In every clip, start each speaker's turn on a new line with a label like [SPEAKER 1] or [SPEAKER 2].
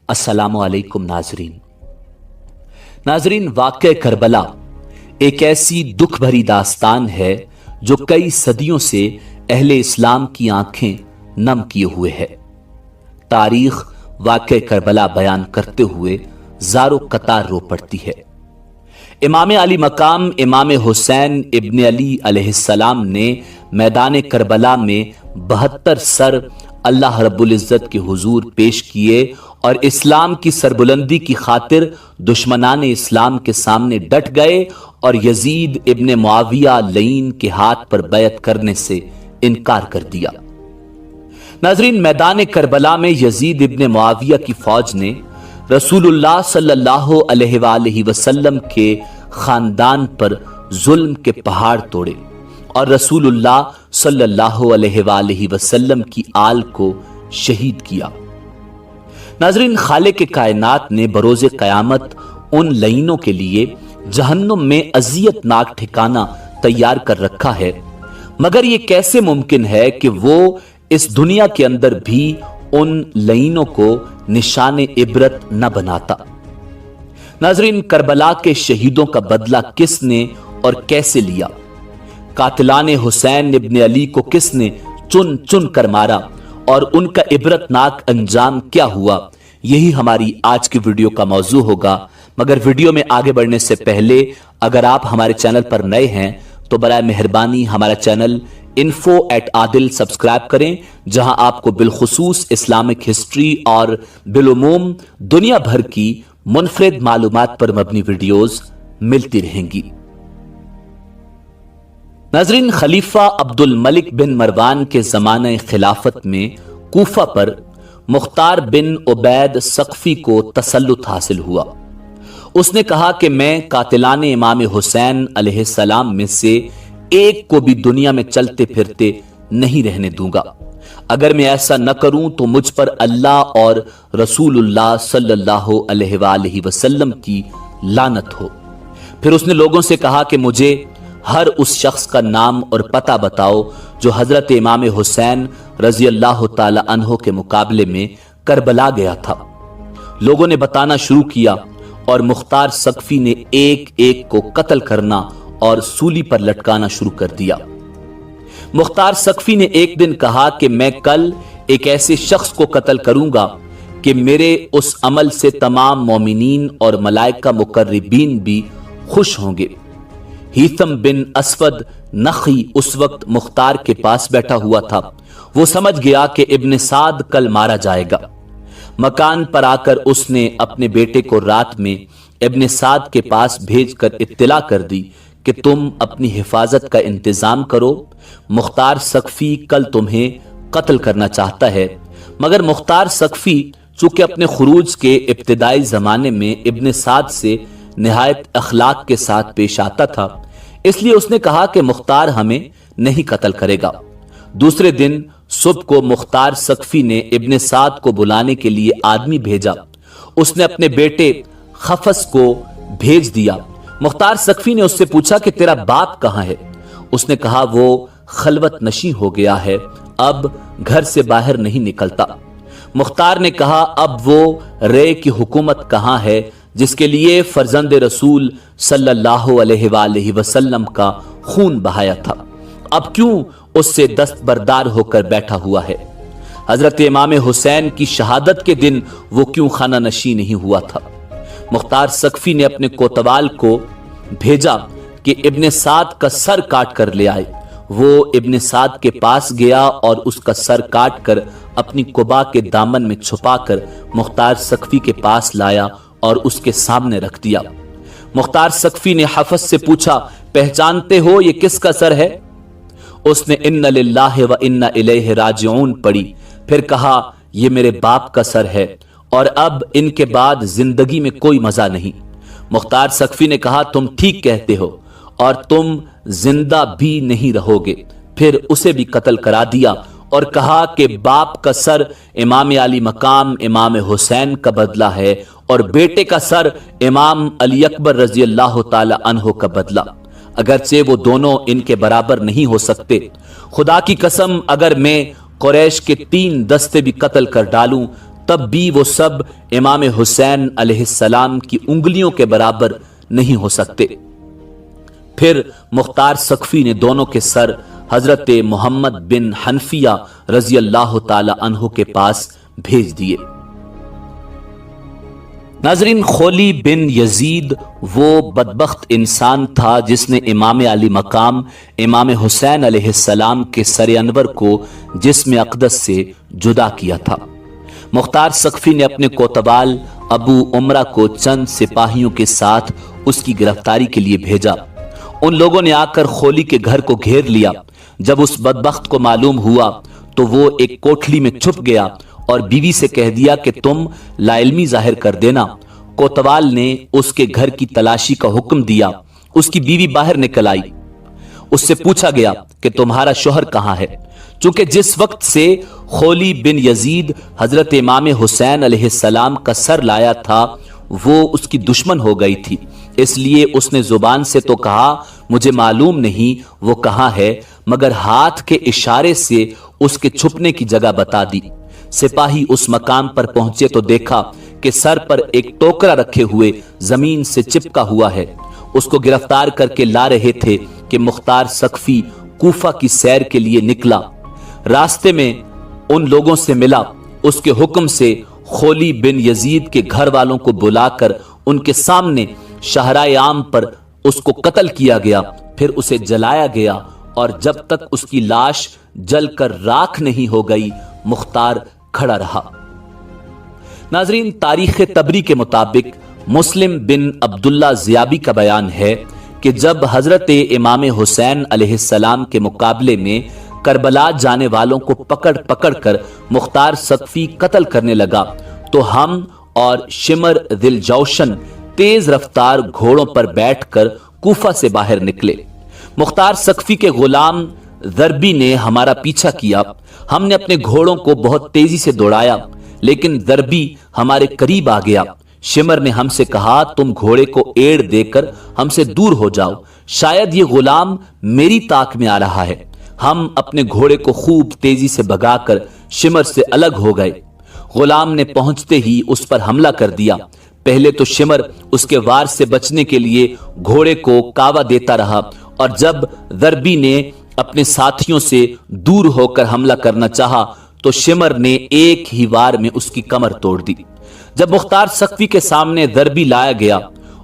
[SPEAKER 1] अस्सलामु अलैकुम नाजरीन, वाक़या करबला एक ऐसी दुख भरी दास्तान है जो कई सदियों से अहले इस्लाम की आंखें नम किए हुए है। तारीख वाक़या करबला बयान करते हुए ज़ारो कतार रो पड़ती है। इमाम अली मकाम इमाम हुसैन इब्न अली अलैहिस्सलाम ने मैदान करबला में 72 सर अल्लाह रब्बुल इज़्ज़त के हुजूर पेश किए और इस्लाम की सरबुलंदी की खातिर दुश्मनान इस्लाम के सामने डट गए और यजीद इब्न मुआविया लईन के हाथ पर बैत करने से इनकार कर दिया। नाज़रीन, मैदान करबला में यजीद इब्न मुआविया की फौज ने रसूलुल्लाह सल्लल्लाहु अलैहि वसल्लम के खानदान पर जुल्म के पहाड़ तोड़े और रसूलुल्लाह सल्लल्लाहु अलैहि वसल्लम की आल को शहीद किया। नाज़रीन, खालिक के कायनात ने बरोज़े क़यामत उन लईनों के लिए जहन्नुम में अज़ियतनाक ठिकाना तैयार कर रखा है, मगर यह कैसे मुमकिन है कि वो इस दुनिया के अंदर भी उन लईनों को निशाने इबरत न बनाता। नाज़रीन, करबला के शहीदों का बदला किसने और कैसे लिया? कातिलाने हुसैन इब्न अली को किसने चुन चुन कर मारा और उनका इबरतनाक अंजाम क्या हुआ? यही हमारी आज की वीडियो का मौजू होगा। मगर वीडियो में आगे बढ़ने से पहले अगर आप हमारे चैनल पर नए हैं तो बराए मेहरबानी हमारा चैनल info@adil सब्सक्राइब करें, जहां आपको बिलखुसूस इस्लामिक हिस्ट्री और बिलुमूम दुनिया भर की मुनफरिद मालूमात पर मबनी वीडियोस मिलती रहेंगी। नाज़रीन, खलीफा अब्दुल मलिक बिन मरवान के ज़माने खिलाफत में कूफा पर मुख्तार बिन उबैद सक़फ़ी को तसल्लुत हासिल हुआ। उसने कहा कि मैं कातिलान इमाम हुसैन अलैहिस्सलाम में से एक को भी दुनिया में चलते फिरते नहीं रहने दूंगा। अगर मैं ऐसा न करूं तो मुझ पर अल्लाह और रसूलुल्लाह सल्लल्लाहु अलैहि वसल्लम की लानत हो। फिर उसने लोगों से कहा कि मुझे हर उस शख्स का नाम और पता बताओ जो हजरत इमाम हुसैन रजी अल्लाह ताला अन्हो के मुकाबले में करबला गया था। लोगों ने बताना शुरू किया और मुख्तार सक़फ़ी ने एक एक को कत्ल करना और सूली पर लटकाना शुरू कर दिया। मुख्तार सक़फ़ी ने एक दिन कहा कि मैं कल एक ऐसे शख्स को कत्ल करूंगा कि मेरे उस अमल से तमाम मोमिनीन और मलाइका मुकर्रबीन भी खुश होंगे। हीथम बिन असवद नखी उस वक्त मुख्तार के पास बैठा हुआ था। वो समझ गया कि इब्न साद कल मारा जाएगा। मकान पर आकर उसने अपने बेटे को रात में इब्न साद के पास भेजकर इत्तला कर दी कि तुम अपनी हिफाजत का इंतजाम करो, मुख्तार सक़फ़ी कल तुम्हें कत्ल करना चाहता है। मगर मुख्तार सक़फ़ी चूंकि अपने खुरूज के इब्तिदाई ज़माने में इब्न साद से निहायत अखलाक के साथ पेश आता था, इसलिए उसने कहा कि मुख्तार हमें नहीं कत्ल करेगा। दूसरे दिन सुबह को मुख्तार सक़फ़ी ने इब्न साद को बुलाने के लिए आदमी भेजा। उसने अपने बेटे खफस को भेज दिया। मुख्तार सक़फ़ी ने उससे पूछा कि तेरा बाप कहाँ है? उसने कहा वो खलवत नशी हो गया है, अब घर से बाहर नहीं निकलता। मुख्तार ने कहा अब वो रे की हुकूमत कहाँ है जिसके लिए फर्जंद रसूल सल्लल्लाहु अलैहि वसल्लम का खून बहाया था? अब क्यों उससे दस्तबरदार होकर बैठा हुआ है? हजरत इमाम हुसैन की शहादत के दिन वो क्यों खाना नशी नहीं हुआ था? मुख्तार सक़फ़ी ने अपने कोतवाल को भेजा कि इब्न साद का सर काट कर ले आए। वो इब्न साद के पास गया और उसका सर काट कर अपनी कुबा के दामन में छुपाकर मुख्तार सक़फ़ी के पास लाया और उसके सामने रख दिया। मुख्तार सक़फ़ी ने हफ़स से पूछा, पहचानते हो ये किसका सर है? उसने इन्ना लिल्लाहि व इन्ना इलैहि राजिऊन पढ़ी। फिर कहा यह मेरे बाप का सर है और अब इनके बाद जिंदगी में कोई मजा नहीं। मुख्तार सक़फ़ी ने कहा तुम ठीक कहते हो और तुम जिंदा भी नहीं रहोगे। फिर उसे भी कत्ल करा दिया और कहा कि बाप का सर इमाम अली मकाम इमाम हुसैन का बदला है और बेटे का सर इमाम अली अकबर रजी अल्लाह ताला अन्हो का बदला। अगरचे वो दोनों इनके बराबर नहीं हो सकते। खुदा की कसम अगर मैं कुरैश के 3 दस्ते भी कत्ल कर डालूं तब भी वो सब इमाम हुसैन अलैहिस्सलाम की उंगलियों के बराबर नहीं हो सकते। फिर मुख्तार सक़फ़ी ने दोनों के सर हजरत मोहम्मद बिन हनफिया रजी अल्लाह ताला अन्हु के पास भेज दिए। नाज़रीन, खोली बिन यजीद वो बदबख्त इंसान था जिसने इमाम अली मकाम इमाम हुसैन अलैहिस्सलाम के सर अनवर को जिस्म अक़दस से जुदा किया था। मुख्तार सक़फ़ी ने अपने कोतवाल अबू उमरा को चंद सिपाहियों के साथ उसकी गिरफ्तारी के लिए भेजा। उन लोगों ने आकर खोली के घर को घेर लिया। जब उस बदबख्त को मालूम हुआ तो वो एक कोठली में छुप गया और बीवी से कह दिया कि तुम लाइल्मी जाहिर कर देना। कोतवाल ने उसके घर की तलाशी का हुक्म दिया। उसकी बीवी बाहर निकल आई। उससे पूछा गया कि तुम्हारा शोहर कहाँ है? चूंकि जिस वक्त से खोली बिन यजीद हजरत इमाम हुसैन अलैहिस्सलाम का सर लाया था वो उसकी दुश्मन हो गई थी, इसलिए उसने जुबान से तो कहा मुझे मालूम नहीं वो कहाँ है, मगर हाथ के इशारे से उसके छुपने की जगह बता दी। सिपाही उस मकाम पर पहुंचे तो देखा कि सर पर एक टोकरा रखे हुए जमीन से चिपका हुआ है। उसको गिरफ्तार करके ला रहे थे कि मुख्तार सक़फ़ी कूफा की सैर के लिए निकला। रास्ते में उन लोगों से मिला। उसके हुक्म से खोली बिन यजीद के घर वालों को बुलाकर उनके सामने शाहराए आम पर उसको कत्ल किया गया। फिर उसे जलाया गया और जब तक उसकी लाश जलकर राख नहीं हो गई मुख्तार खड़ा रहा। नाजरीन, तारीख तबरी के मुताबिक मुस्लिम बिन अब्दुल्ला ज़ियाबी का बयान है कि जब हजरत इमाम हुसैन अलैहिस्सलाम के मुकाबले में करबला जाने वालों को पकड़ पकड़ कर मुख्तार सक़फ़ी कत्ल करने लगा तो हम और शिमर दिल जौशन तेज रफ्तार घोड़ों पर बैठकर कूफा से बाहर निकले। मुख्तार सक़फ़ी के गुलाम ज़रबी ने हमारा पीछा किया। हमने अपने घोड़ों को बहुत तेजी से दौड़ाया, लेकिन ज़रबी हमारे करीब आ गया। शिमर ने हमसे कहा तुम घोड़े को एड़ देकर हमसे दूर हो जाओ, शायद ये गुलाम मेरी ताक में आ रहा है। हम अपने घोड़े को खूब तेजी से भगाकर शिमर से अलग हो गए। गुलाम ने पहुंचते ही उस पर हमला कर दिया। पहले तो शिमर उसके वार से बचने के लिए घोड़े को कावा देता रहा और जब ज़रबी ने अपने साथियों से दूर होकर हमला करना चाहा तो शिमर ने एक ही वार में उसकी कमर तोड़ दी। जब मुख्तार सक़फ़ी के सामने ज़रबी लाया गया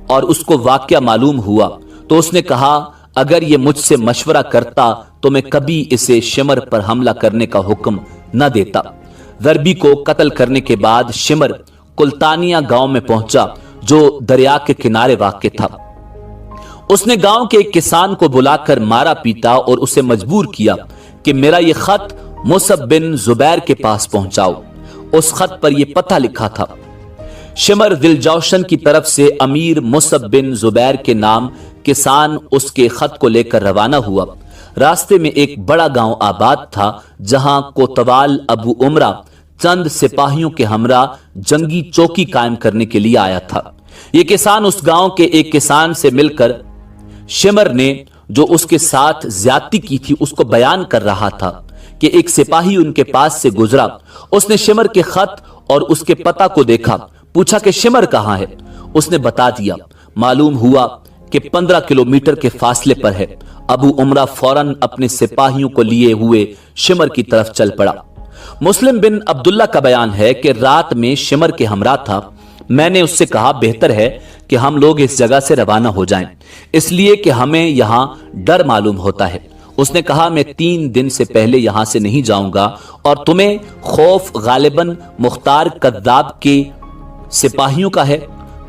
[SPEAKER 1] और उसको वाक़या मालूम हुआ तो उसने कहा अगर ये मुझसे मशवरा करता तो मैं कभी इसे शिमर पर हमला करने का हुक्म न देता। ज़रबी को कत्ल करने के बाद शिमर कुल्तानिया गांव में पहुंचा जो दरिया के किनारे वाक़ था। उसने गांव के एक किसान को बुलाकर मारा पीटा और उसे मजबूर किया कि मेरा ये खत मुसब बिन जुबैर के पास पहुंचाओ। उस खत पर यह पता लिखा था। शिमर दिल जौशन की तरफ से अमीर मुसब बिन जुबैर के नाम किसान उसके खत को लेकर रवाना हुआ। रास्ते में एक बड़ा गांव आबाद था जहां कोतवाल अबू उमरा चंद सिपाहियों के हमरा जंगी चौकी कायम करने के लिए आया था। यह किसान उस गांव के एक किसान से मिलकर शिमर ने जो उसके साथ ज्यादती की थी उसको बयान कर रहा था कि एक सिपाही उनके पास से गुजरा। उसने शिमर के खत और उसके पता को देखा, पूछा कि शिमर कहाँ है। उसने बता दिया। मालूम हुआ कि 15 किलोमीटर के फासले पर है। अबू उमरा फौरन अपने सिपाहियों को लिए हुए शिमर की तरफ चल पड़ा। मुस्लिम बिन अब्दुल्ला का बयान है कि रात में शिमर के हमरा था। मैंने उससे कहा बेहतर है कि हम लोग इस जगह से रवाना हो जाएं, इसलिए कि हमें यहां डर मालूम होता है। उसने कहा मैं 3 दिन से पहले यहां से नहीं जाऊंगा और तुम्हें खौफ गालिबन मुख्तार कद्दाब के सिपाहियों का है।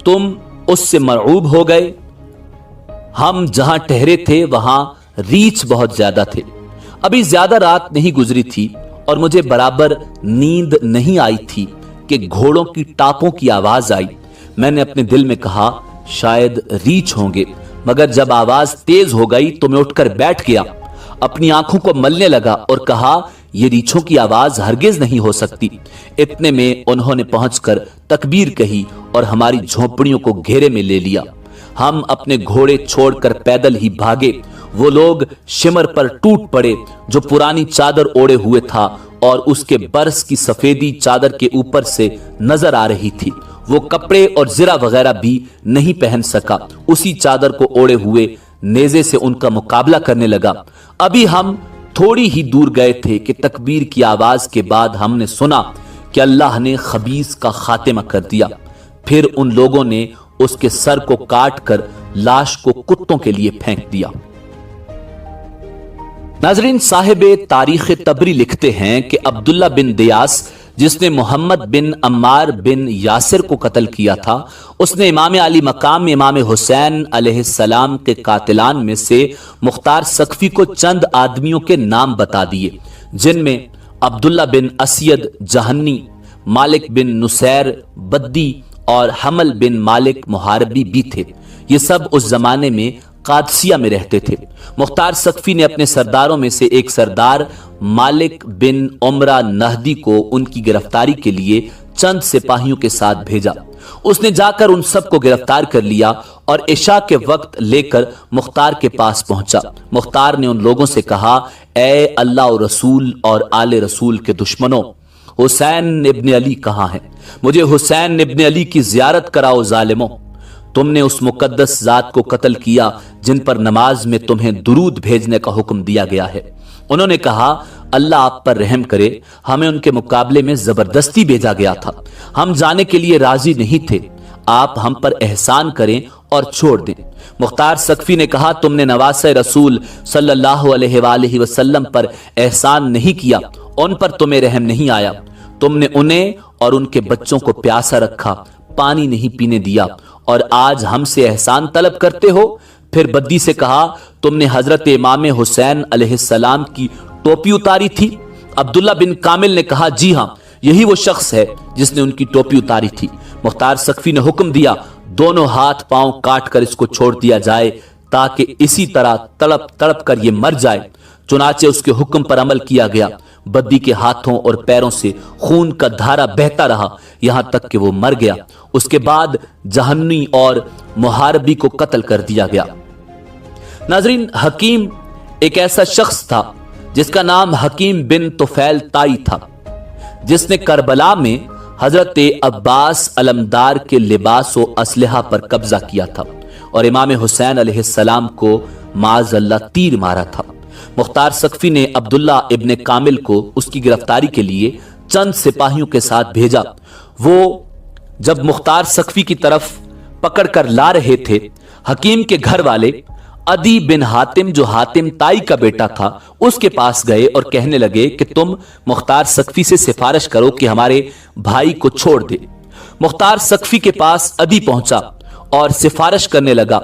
[SPEAKER 1] तुम उससे मरऊब हो गए। हम जहां ठहरे थे वहां रीछ बहुत ज्यादा थे। अभी ज्यादा रात नहीं गुजरी थी और मुझे बराबर नींद नहीं आई थी कि घोड़ों की टापों की आवाज आई। मैंने अपने दिल में कहा शायद रीछ होंगे, मगर जब आवाज तेज हो गई तो मैं उठकर बैठ गया। अपनी आंखों को मलने लगा और कहा यह रीछों की आवाज हरगिज नहीं हो सकती। इतने में उन्होंने पहुंचकर तकबीर कही और हमारी झोपड़ियों को घेरे में ले लिया। हम अपने घोड़े छोड़कर पैदल ही भागे। वो लोग शिमर पर टूट पड़े जो पुरानी चादर ओढ़े हुए था और उसके बरस की सफेदी चादर के ऊपर से नजर आ रही थी। वो कपड़े और जिरा वगैरह भी नहीं पहन सका, उसी चादर को ओढ़े हुए नेजे से उनका मुकाबला करने लगा। अभी हम थोड़ी ही दूर गए थे कि तकबीर की आवाज के बाद हमने सुना कि अल्लाह ने खबीस का खातिमा कर दिया। फिर उन लोगों ने उसके सर को काट कर लाश को कुत्तों के लिए फेंक दिया। नाजरीन, साहिब तारीख तबरी लिखते हैं कि अब्दुल्ला बिन दियास, जिसने मोहम्मद बिन अम्मार बिन यासिर को कत्ल किया था, उसने इमाम अली मकाम इमाम हुसैन अलैहिस्सलाम के कातिलान में से मुख्तार सकफी को चंद आदमियों के नाम बता दिए, जिनमें अब्दुल्ला बिन असयद जहन्नी, मालिक बिन नुसैर बद्दी और हमल बिन मालिक मुहारबी भी थे। ये सब उस जमाने में कादसिया में रहते थे। मुख्तार सकफी ने अपने सरदारों में से एक सरदार मालिक बिन उमरा नहदी को उनकी गिरफ्तारी के लिए चंद सिपाहियों के साथ भेजा। उसने जाकर उन सबको गिरफ्तार कर लिया और इशा के वक्त लेकर मुख्तार के पास पहुंचा। मुख्तार ने उन लोगों से कहा, ए अल्लाह और रसूल और आले रसूल के दुश्मनों, हुसैन इब्न अली कहाँ है? मुझे हुसैन इब्न अली की जियारत कराओ जालिमों। तुमने उस मुकद्दस जात को कत्ल किया जिन पर नमाज में तुम्हें दुरूद भेजने का हुक्म दिया गया है। उन्होंने कहा, अल्लाह आप पर रहम करे, हमें उनके मुकाबले में जबरदस्ती भेजा गया था, हम जाने के लिए राजी नहीं थे, आप हम पर एहसान करें और छोड़ दें। मुख्तार सकफी ने कहा, तुमने नवासे रसूल सल्लल्लाहु अलैहि वसल्लम पर एहसान नहीं किया, उन पर तुम्हें रहम नहीं आया। तुमने उन्हें और उनके बच्चों को प्यासा रखा, पानी नहीं पीने दिया और आज हमसे एहसान तलब करते हो। फिर बद्दी से कहा, तुमने हजरत इमाम हुसैन अलैहिस्सलाम की टोपी उतारी थी? अब्दुल्ला बिन कामिल ने कहा, जी हां, यही वो शख्स है जिसने उनकी टोपी उतारी थी। मुख्तार सकफी ने हुक्म दिया, दोनों हाथ पांव काट कर इसको छोड़ दिया जाए ताकि इसी तरह तड़प तड़प कर ये मर जाए। चुनाचे उसके हुक्म पर अमल किया गया। बद्दी के हाथों और पैरों से खून का धारा बहता रहा यहां तक कि वो मर गया। उसके बाद जहन्नी और मुहारबी को कत्ल कर दिया गया। नाजरीन, हकीम एक ऐसा शख्स था जिसका नाम हकीम बिन तुफैल ताई था, जिसने करबला में हजरत अब्बास अलमदार के लिबास व असलहा पर कब्जा किया था और इमाम हुसैन अलैहिस्सलाम को माज़अल्लाह तीर मारा था। मुख्तार सकफी ने अब्दुल्ला इब्न कामिल को उसकी गिरफ्तारी के लिए चंद सिपाहियों के साथ भेजा। वो जब मुख्तार सकफी की तरफ पकड़ कर ला रहे थे, हकीम के घर वाले अदी बिन हातिम, जो हातिम ताई का बेटा था, उसके पास गए और कहने लगे कि तुम मुख्तार सकफी से सिफारिश करो कि हमारे भाई को छोड़ दे। मुख्तार सकफी के पास अदी पहुंचा और सिफारिश करने लगा।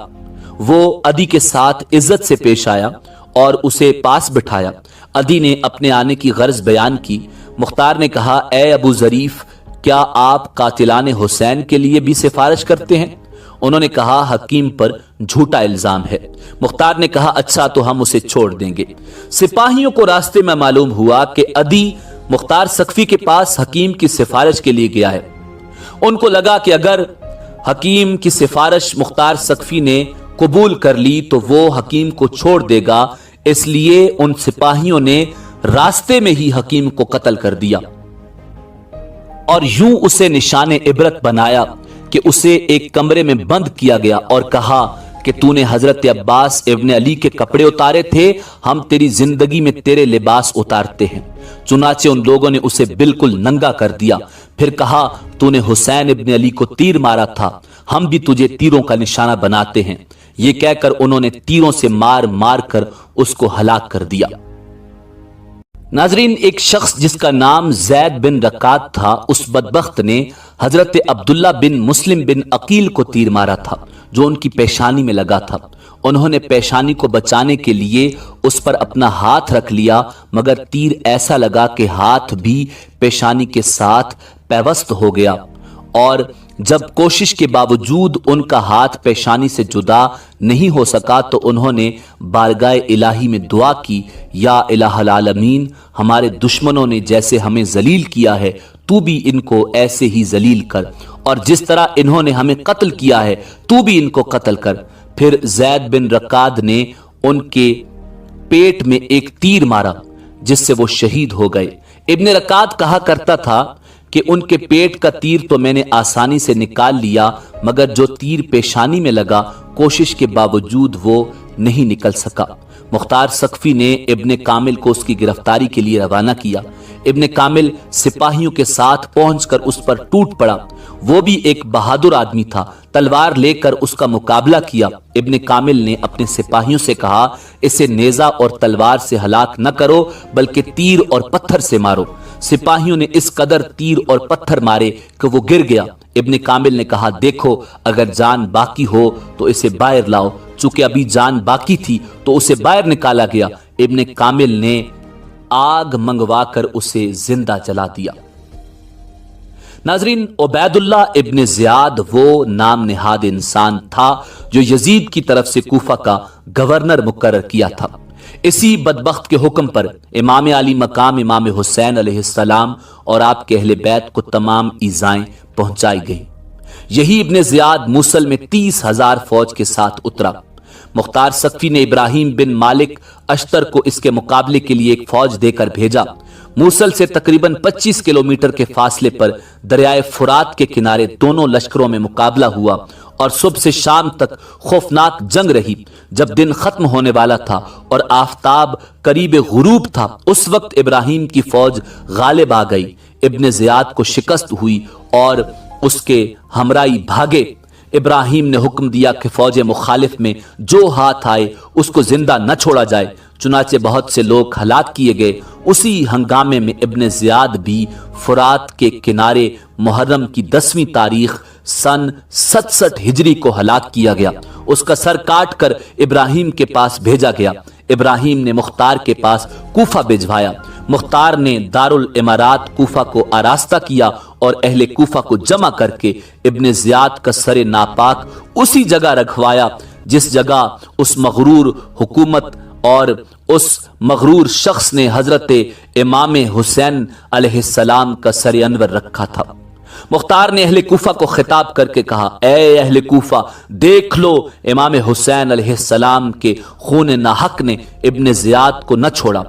[SPEAKER 1] वो अदी के साथ इज्जत से पेश आया और उसे पास बिठाया। अदी ने अपने आने की गर्ज बयान की। मुख्तार ने कहा, ए अबू जरीफ, क्या आप कातिलाने हुसैन के लिए भी सिफारिश करते हैं? उन्होंने कहा, हकीम पर झूठा इल्जाम है। मुख्तार ने कहा, अच्छा तो हम उसे छोड़ देंगे। सिपाहियों को रास्ते में मालूम हुआ कि अदी मुख्तार सकफी के पास हकीम की सिफारिश के लिए गया है। उनको लगा कि अगर हकीम की सिफारिश मुख्तार सकफी ने कबूल कर ली तो वो हकीम को छोड़ देगा, इसलिए उन सिपाहियों ने रास्ते में ही हकीम को कत्ल कर दिया और यूं उसे निशाने इबरत बनाया कि उसे एक कमरे में बंद किया गया और कहा कि तूने हजरत अब्बास इब्न अली के कपड़े उतारे थे, हम तेरी जिंदगी में तेरे लिबास उतारते हैं। चुनाचे उन लोगों ने उसे बिल्कुल नंगा कर दिया। फिर कहा, तूने हुसैन इब्न अली को तीर मारा था, हम भी तुझे तीरों का निशाना बनाते हैं। ये कहकर उन्होंने तीरों से मार मार कर उसको हलाक कर दिया। नाजरीन, एक शख्स जिसका नाम जैद बिन रकात था, उस बदबख्त ने हजरत अब्दुल्ला बिन मुस्लिम बिन अकील को तीर मारा था जो उनकी पेशानी में लगा था। उन्होंने पेशानी को बचाने के लिए उस पर अपना हाथ रख लिया, मगर तीर ऐसा लगा कि हाथ भी पेशानी के साथ पैवस्त हो गया और जब कोशिश के बावजूद उनका हाथ पेशानी से जुदा नहीं हो सका तो उन्होंने बारगाह इलाही में दुआ की, या इलाहल आलमीन, हमारे दुश्मनों ने जैसे हमें जलील किया है तू भी इनको ऐसे ही जलील कर, और जिस तरह इन्होंने हमें कत्ल किया है तू भी इनको कत्ल कर। फिर जैद बिन रकाद ने उनके पेट में एक तीर मारा जिससे वो शहीद हो गए। ابن رکعت کہا کرتا تھا کہ ان کے پیٹ کا تیر تو میں نے آسانی سے نکال لیا، مگر جو تیر پیشانی میں لگا کوشش کے باوجود وہ نہیں نکل سکا۔ مختار سقفی نے ابن کامل کو اس کی گرفتاری کے لیے روانہ کیا۔ ابن کامل سپاہیوں کے ساتھ پہنچ کر اس پر ٹوٹ پڑا۔ وہ بھی ایک بہادر آدمی تھا، تلوار لے کر اس کا مقابلہ کیا۔ ابن کامل نے اپنے سپاہیوں سے کہا، اسے نیزہ اور تلوار سے ہلاک نہ کرو بلکہ تیر اور پتھر سے مارو۔ سپاہیوں نے اس قدر تیر اور پتھر مارے کہ وہ گر گیا۔ ابن کامل نے کہا، دیکھو اگر جان باقی ہو تو اسے باہر لاؤ۔ چونکہ ابھی جان باقی تھی تو اسے باہر نکالا گیا۔ ابن کامل نے آگ منگوا کر اسے زندہ جلا دیا۔ ناظرین، عبید اللہ ابن زیاد وہ نام نہاد انسان تھا جو یزید کی طرف سے کوفہ کا گورنر مقرر کیا تھا۔ اسی بدبخت کے حکم پر امام علی مقام امام حسین علیہ السلام اور آپ کے اہل بیت کو تمام ایذائیں پہنچائی گئیں۔ یہی ابن زیاد موصل میں 30,000 فوج کے ساتھ اترا۔ مختار سقفی نے ابراہیم بن مالک اشتر کو اس کے مقابلے کے لیے ایک فوج دے کر بھیجا۔ موصل سے تقریباً 25 کلومیٹر کے فاصلے پر دریائے فرات کے کنارے دونوں لشکروں میں مقابلہ ہوا اور صبح سے شام تک خوفناک جنگ رہی۔ جب دن ختم ہونے والا تھا اور آفتاب قریب غروب تھا، اس وقت ابراہیم کی فوج غالب آ گئی۔ ابن زیاد کو شکست ہوئی اور اس کے ہمراہی بھاگے۔ ابراہیم نے حکم دیا کہ فوج مخالف میں جو ہاتھ آئے اس کو زندہ نہ چھوڑا جائے، چنانچہ بہت سے لوگ ہلاک کیے گئے۔ اسی ہنگامے میں ابن زیاد بھی فرات کے کنارے محرم کی 10ویں تاریخ سن 67 ہجری کو ہلاک کیا گیا۔ اس کا سر کاٹ کر ابراہیم کے پاس بھیجا گیا۔ ابراہیم نے مختار کے پاس کوفہ بھجوایا۔ مختار نے دارالامارات کوفہ کو آراستہ کیا اور اہل کوفہ کو جمع کر کے ابن زیاد کا سر ناپاک اسی جگہ رکھوایا جس جگہ اس مغرور حکومت اور اس مغرور شخص نے حضرت امام حسین علیہ السلام کا سر انور رکھا تھا۔ مختار نے اہل کوفہ کو خطاب کر کے کہا، اے اہل کوفہ، دیکھ لو امام حسین علیہ السلام کے خون ناحق نے ابن زیاد کو نہ چھوڑا۔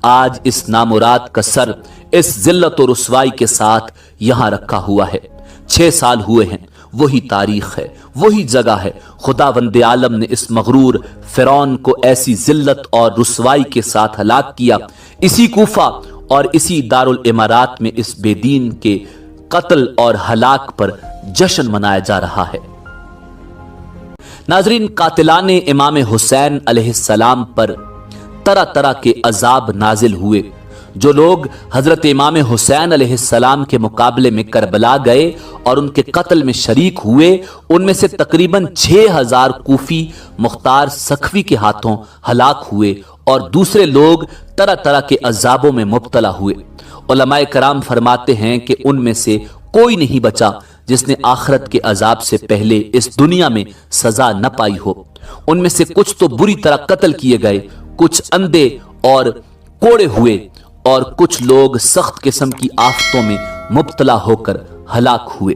[SPEAKER 1] آج اس نامراد کا سر اس ذلت و رسوائی کے ساتھ یہاں رکھا ہوا ہے۔ 6 سال ہوئے ہیں، وہی تاریخ ہے، وہی جگہ ہے۔ خداوند عالم نے اس مغرور فرعون کو ایسی ذلت اور رسوائی کے ساتھ ہلاک کیا۔ اسی کوفہ اور اسی دارالامارات میں اس بے دین کے قتل اور ہلاک پر جشن منایا جا رہا ہے۔ ناظرین، قاتلان امام حسین علیہ السلام پر طرح طرح کے عذاب نازل ہوئے۔ جو لوگ حضرت امام حسین علیہ السلام کے مقابلے میں کربلا گئے اور ان کے قتل میں شریک ہوئے، ان میں سے تقریباً 6,000 کوفی مختار سقفی کے ہاتھوں ہلاک ہوئے اور دوسرے لوگ طرح طرح کے عذابوں میں مبتلا ہوئے۔ علماء کرام فرماتے ہیں کہ ان میں سے کوئی نہیں بچا جس نے آخرت کے عذاب سے پہلے اس دنیا میں سزا نہ پائی ہو۔ ان میں سے کچھ تو بری طرح قتل کیے گئے، کچھ اندھے اور کوڑے ہوئے اور کچھ لوگ سخت قسم کی آفتوں میں مبتلا ہو کر ہلاک ہوئے۔